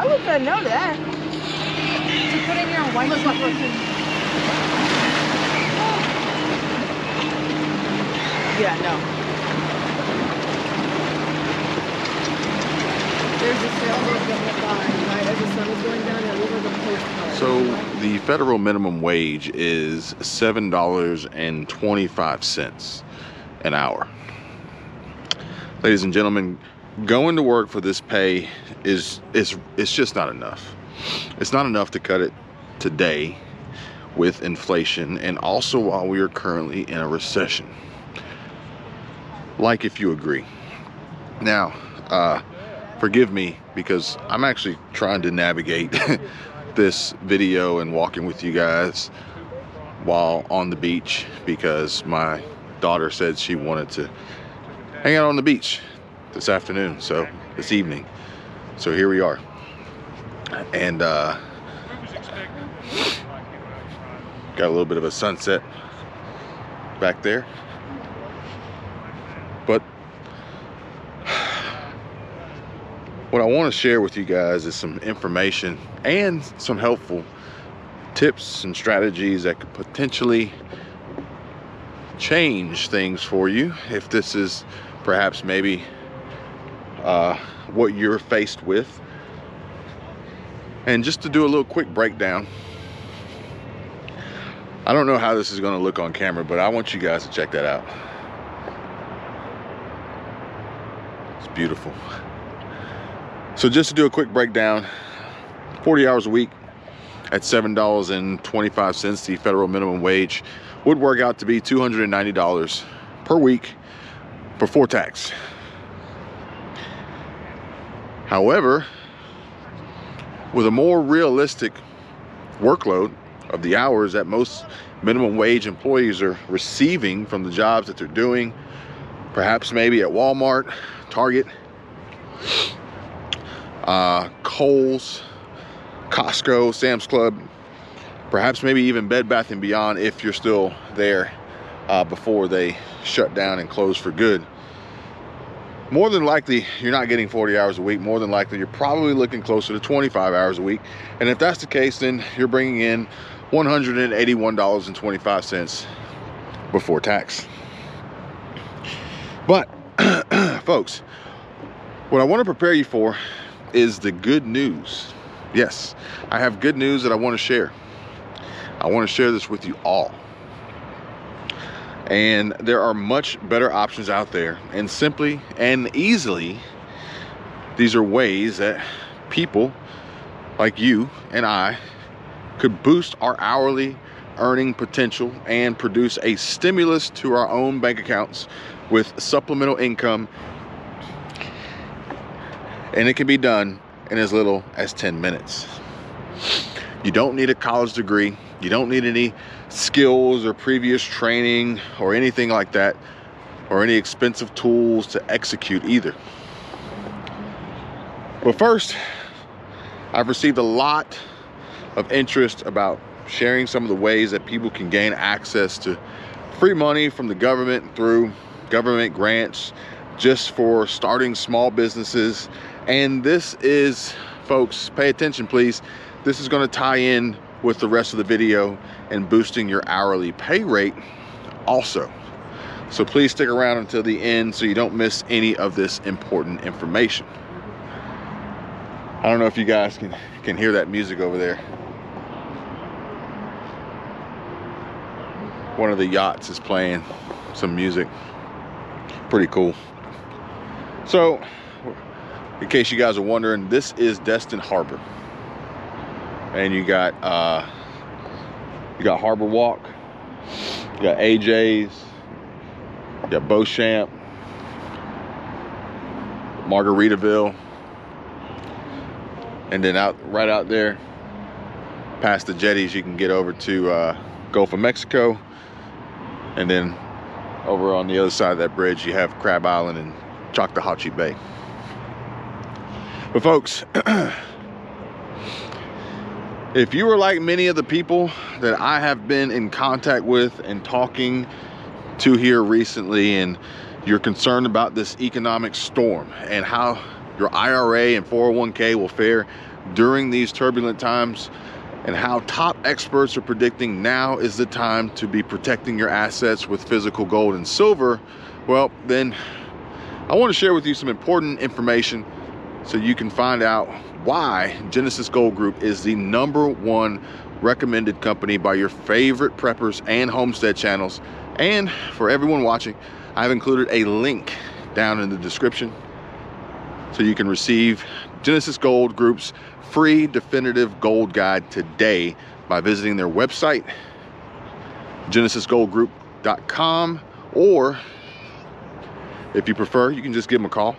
I would say no to that. To put in your white person. Yeah, no. There's a sailboat that went by right as the sun was going down. It looked like a postcard. So the federal minimum wage is $7.25 an hour. Ladies and gentlemen, going to work for this pay it's just not enough. It's not enough to cut it today with inflation, and also while we are currently in a recession. Like if you agree. Now, forgive me because I'm actually trying to navigate this video and walking with you guys while on the beach, because my daughter said she wanted to hang out on the beach this afternoon, so this evening. So here we are. And got a little bit of a sunset back there. But what I want to share with you guys is some information and some helpful tips and strategies that could potentially change things for you if this is perhaps maybe what you're faced with. And just to do a little quick breakdown, I don't know how this is going to look on camera, but I want you guys to check that out. It's beautiful. So just to do a quick breakdown, 40 hours a week at $7.25, the federal minimum wage, would work out to be $290 per week before tax. However, with a more realistic workload of the hours that most minimum wage employees are receiving from the jobs that they're doing, perhaps maybe at Walmart, Target, Kohl's, Costco, Sam's Club, perhaps maybe even Bed Bath & Beyond if you're still there before they shut down and close for good. More than likely, you're not getting 40 hours a week. More than likely, you're probably looking closer to 25 hours a week. And if that's the case, then you're bringing in $181.25 before tax. But, folks, what I want to prepare you for is the good news. Yes, I have good news that I want to share. I want to share this with you all. And there are much better options out there, and simply and easily, these are ways that people like you and I could boost our hourly earning potential and produce a stimulus to our own bank accounts with supplemental income. And it can be done in as little as 10 minutes. You don't need a college degree. You don't need any skills or previous training or anything like that, or any expensive tools to execute either. But first, I've received a lot of interest about sharing some of the ways that people can gain access to free money from the government through government grants just for starting small businesses. And this is, folks, pay attention please, this is going to tie in with the rest of the video and boosting your hourly pay rate also. So please stick around until the end so you don't miss any of this important information. I don't know if you guys can hear that music over there. One of the yachts is playing some music. Pretty cool. So, in case you guys are wondering, this is Destin Harbor. And you got Harbor Walk, you got AJ's, you got Beauchamp, Margaritaville, and then right out there past the jetties you can get over to Gulf of Mexico, and then over on the other side of that bridge you have Crab Island and Choctawhatchee Bay. But folks, if you were like many of the people that I have been in contact with and talking to here recently, and you're concerned about this economic storm and how your IRA and 401k will fare during these turbulent times, and how top experts are predicting now is the time to be protecting your assets with physical gold and silver, well, then I want to share with you some important information so you can find out why Genesis Gold Group is the #1 recommended company by your favorite preppers and homestead channels. And for everyone watching, I've included a link down in the description so you can receive Genesis Gold Group's free definitive gold guide today by visiting their website, genesisgoldgroup.com, or if you prefer, you can just give them a call,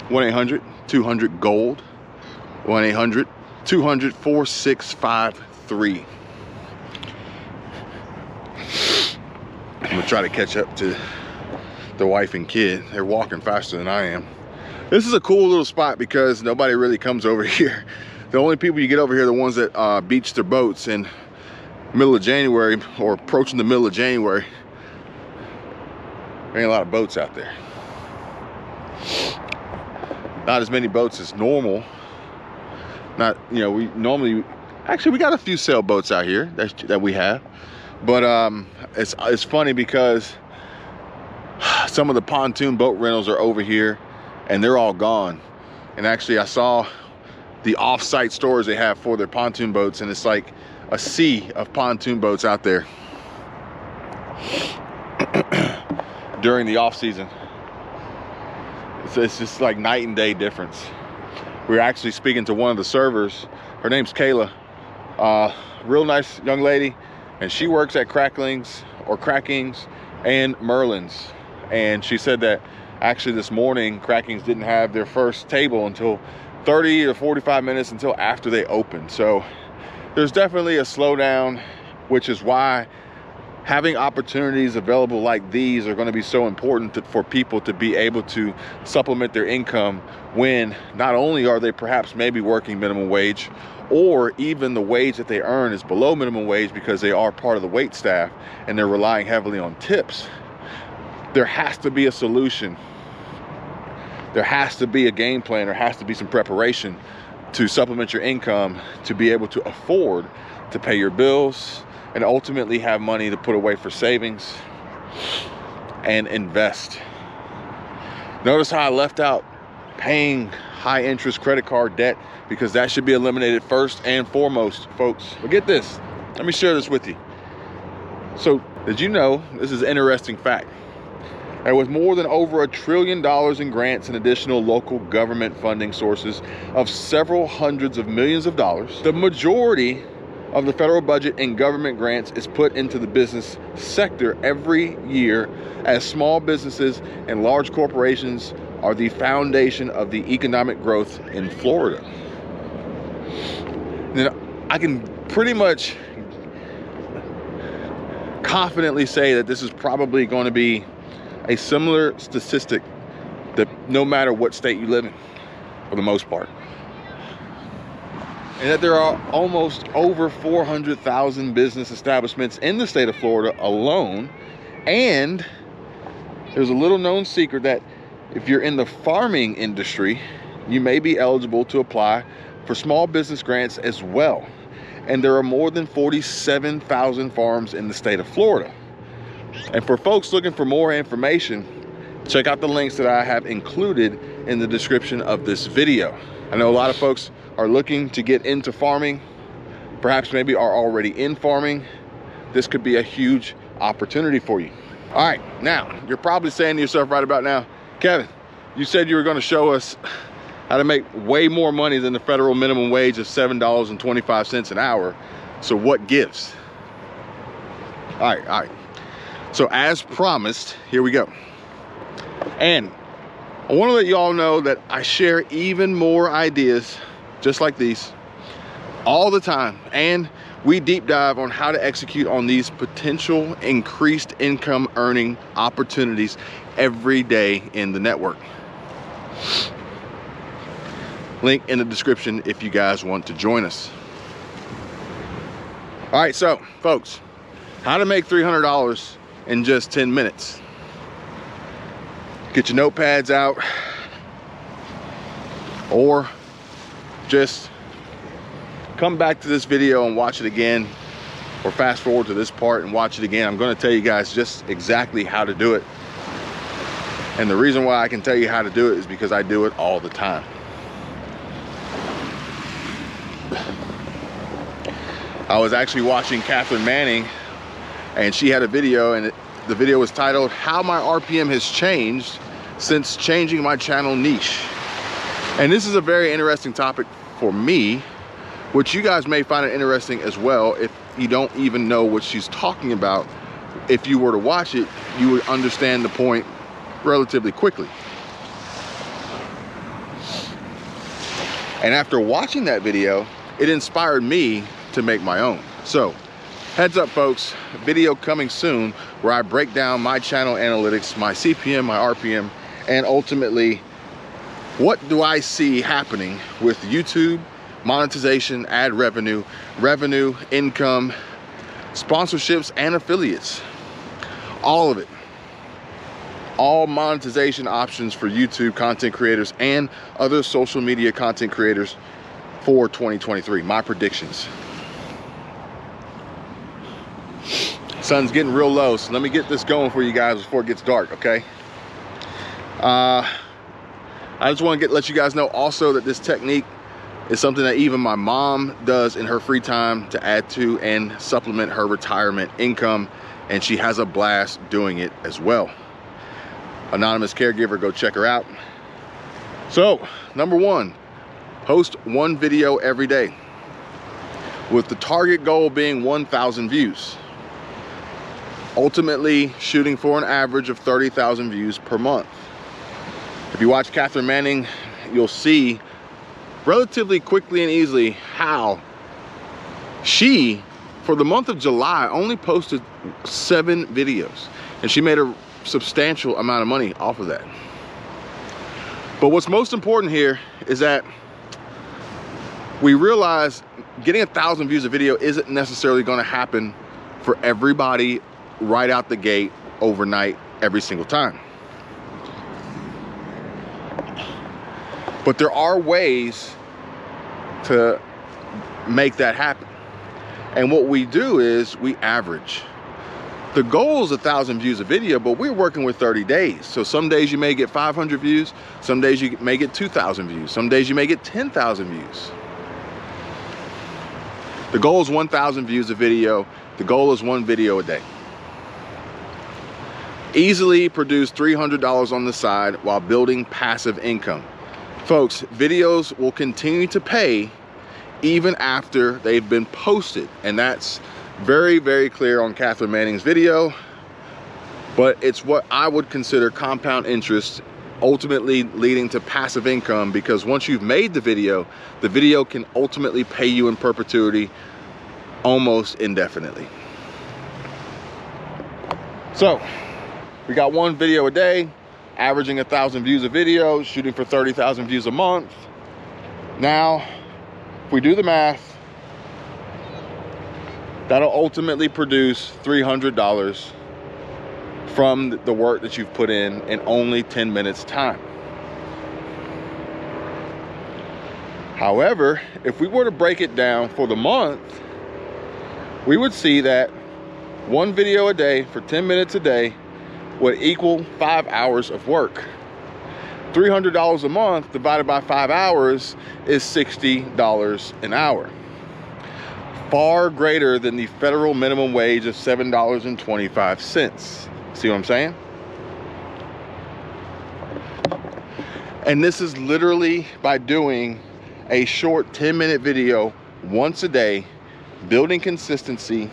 1-800-200-GOLD, 1-800-200-4653. I'm gonna try to catch up to the wife and kid. They're walking faster than I am. This is a cool little spot because nobody really comes over here. The only people you get over here are the ones that beach their boats in middle of January or approaching the middle of January. There ain't a lot of boats out there. Not as many boats as normal. Not, you know, we normally, actually we got a few sailboats out here that we have. But it's funny because some of the pontoon boat rentals are over here and they're all gone. And actually I saw the off-site stores they have for their pontoon boats, and it's like a sea of pontoon boats out there during the off season. It's just like night and day difference. We were actually speaking to one of the servers. Her name's Kayla, real nice young lady, and she works at Crackings and Merlin's. And she said that actually this morning Crackings didn't have their first table until 30 to 45 minutes until after they opened. So there's definitely a slowdown, which is why having opportunities available like these are going to be so important for people to be able to supplement their income when not only are they perhaps maybe working minimum wage, or even the wage that they earn is below minimum wage because they are part of the wait staff and they're relying heavily on tips. There has to be a solution. There has to be a game plan. There has to be some preparation to supplement your income to be able to afford to pay your bills and ultimately have money to put away for savings and invest. Notice how I left out paying high interest credit card debt, because that should be eliminated first and foremost, folks. But get this, let me share this with you. So did you know, this is an interesting fact, and with more than over $1 trillion in grants and additional local government funding sources of several hundreds of millions of dollars, the majority of the federal budget and government grants is put into the business sector every year, as small businesses and large corporations are the foundation of the economic growth in Florida. Now, I can pretty much confidently say that this is probably going to be a similar statistic that no matter what state you live in, for the most part. And that there are almost over 400,000 business establishments in the state of Florida alone. And there's a little known secret that if you're in the farming industry, you may be eligible to apply for small business grants as well. And there are more than 47,000 farms in the state of Florida. And for folks looking for more information, check out the links that I have included in the description of this video. I know a lot of folks are looking to get into farming, perhaps maybe are already in farming. This could be a huge opportunity for you. All right, now you're probably saying to yourself right about now, Kevin, you said you were going to show us how to make way more money than the federal minimum wage of $7.25 an hour. So what gives? All right. So as promised, here we go. And I want to let you all know that I share even more ideas just like these all the time. And we deep dive on how to execute on these potential increased income earning opportunities every day in the network. Link in the description if you guys want to join us. All right, so folks, how to make $300 in just 10 minutes. Get your notepads out, or just come back to this video and watch it again, or fast forward to this part and watch it again, I'm going to tell you guys just exactly how to do it. And the reason why I can tell you how to do it is because I do it all the time. I was actually watching Catherine Manning, and she had a video, and the video was titled "How My RPM Has Changed Since Changing My Channel Niche." And this is a very interesting topic for me, which you guys may find it interesting as well. If you don't even know what she's talking about, if you were to watch it, you would understand the point relatively quickly. And after watching that video, it inspired me to make my own. So heads up folks, video coming soon where I break down my channel analytics, my CPM, my RPM, and ultimately what do I see happening with YouTube, monetization, ad revenue, income, sponsorships, and affiliates. All of it. All monetization options for YouTube content creators and other social media content creators for 2023. My predictions. Sun's getting real low, so let me get this going for you guys before it gets dark, okay? I just want to let you guys know also that this technique is something that even my mom does in her free time to add to and supplement her retirement income, and she has a blast doing it as well. Anonymous caregiver, go check her out. So, number one, post one video every day, with the target goal being 1,000 views. Ultimately, shooting for an average of 30,000 views per month. If you watch Catherine Manning, you'll see relatively quickly and easily how she, for the month of July, only posted 7 videos, and she made a substantial amount of money off of that. But what's most important here is that we realize getting 1,000 views a video isn't necessarily going to happen for everybody right out the gate overnight every single time. But there are ways to make that happen. And what we do is we average. The goal is 1,000 views a video, but we're working with 30 days. So some days you may get 500 views, some days you may get 2,000 views, some days you may get 10,000 views. The goal is 1,000 views a video. The goal is 1 video a day. Easily produce $300 on the side while building passive income. Folks, videos will continue to pay even after they've been posted, and that's very, very clear on Catherine Manning's video. But it's what I would consider compound interest, ultimately leading to passive income, because once you've made the video can ultimately pay you in perpetuity, almost indefinitely. So we got 1 video a day, averaging 1,000 views a video, shooting for 30,000 views a month. Now, if we do the math, that'll ultimately produce $300 from the work that you've put in only 10 minutes time. However, if we were to break it down for the month, we would see that 1 video a day for 10 minutes a day would equal 5 hours of work. $300 a month divided by 5 hours is $60 an hour. Far greater than the federal minimum wage of $7.25. See what I'm saying? And this is literally by doing a short 10-minute video once a day, building consistency,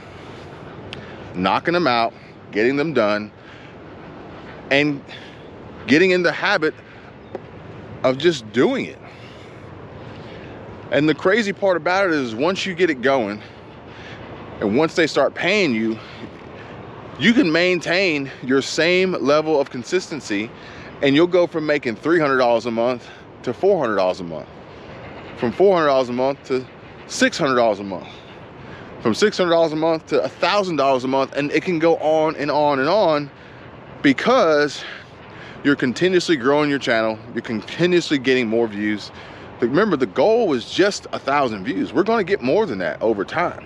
knocking them out, getting them done, and getting in the habit of just doing it. And the crazy part about it is once you get it going, and once they start paying you, you can maintain your same level of consistency, and you'll go from making $300 a month to $400 a month, from $400 a month to $600 a month, from $600 a month to $1,000 a month, and it can go on and on and on, because you're continuously growing your channel, you're continuously getting more views, Remember, the goal was just 1,000 views. We're going to get more than that over time.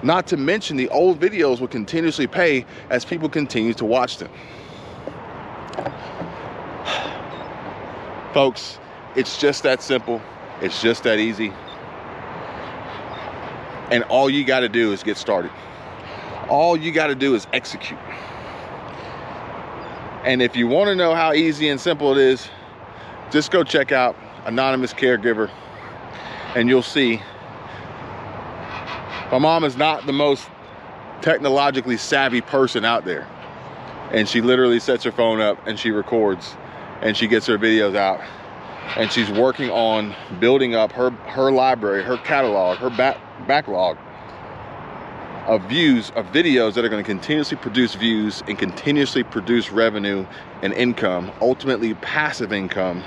Not to mention the old videos will continuously pay as people continue to watch them. Folks, it's just that simple. It's just that easy. And all you got to do is get started. All you got to do is execute. And if you want to know how easy and simple it is, just go check out Anonymous Caregiver and you'll see. My mom is not the most technologically savvy person out there, and she literally sets her phone up and she records and she gets her videos out, and she's working on building up her library, her catalog, her backlog of views, of videos that are going to continuously produce views and continuously produce revenue and income, ultimately passive income,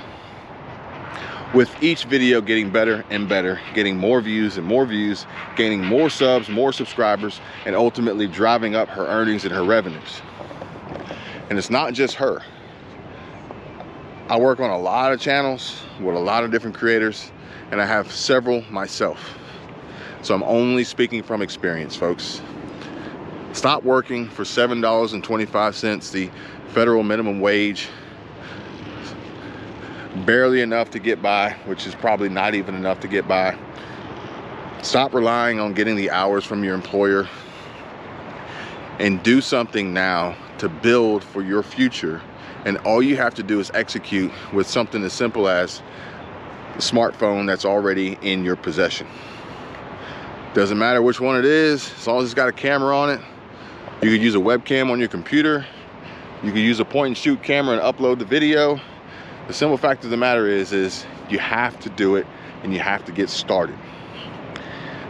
with each video getting better and better, getting more views and more views, gaining more subs, more subscribers, and ultimately driving up her earnings and her revenues. And it's not just her. I work on a lot of channels with a lot of different creators, and I have several myself. So I'm only speaking from experience, folks. Stop working for $7.25, the federal minimum wage, barely enough to get by, which is probably not even enough to get by. Stop relying on getting the hours from your employer, and do something now to build for your future. And all you have to do is execute with something as simple as the smartphone that's already in your possession. Doesn't matter which one it is, as long as it's got a camera on it. You could use a webcam on your computer. You could use a point and shoot camera and upload the video. The simple fact of the matter is you have to do it, and you have to get started.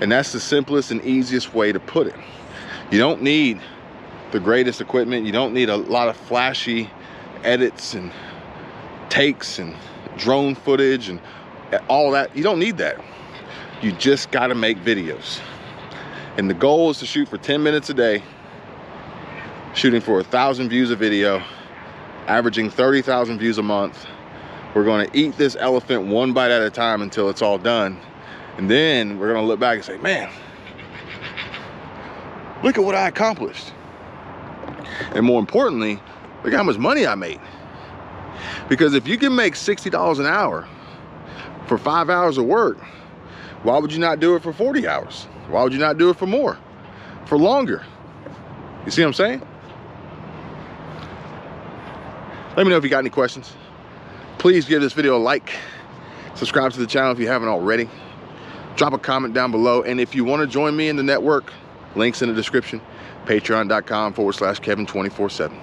And that's the simplest and easiest way to put it. You don't need the greatest equipment. You don't need a lot of flashy edits and takes and drone footage and all that. You don't need that. You just got to make videos. And the goal is to shoot for 10 minutes a day, shooting for 1,000 views a video, averaging 30,000 views a month. We're going to eat this elephant one bite at a time until it's all done. And then we're going to look back and say, man, look at what I accomplished. And more importantly, look how much money I made. Because if you can make $60 an hour for 5 hours of work, why would you not do it for 40 hours? Why would you not do it for more, for longer? You see what I'm saying? Let me know if you got any questions. Please give this video a like. Subscribe to the channel if you haven't already. Drop a comment down below. And if you want to join me in the network, links in the description. Patreon.com/Kevin247.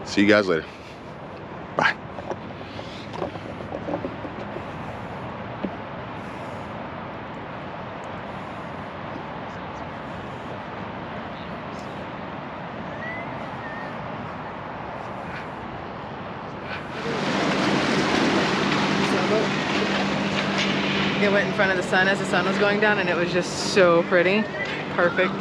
See you guys later. Bye. It went in front of the sun as the sun was going down, and it was just so pretty. Perfect.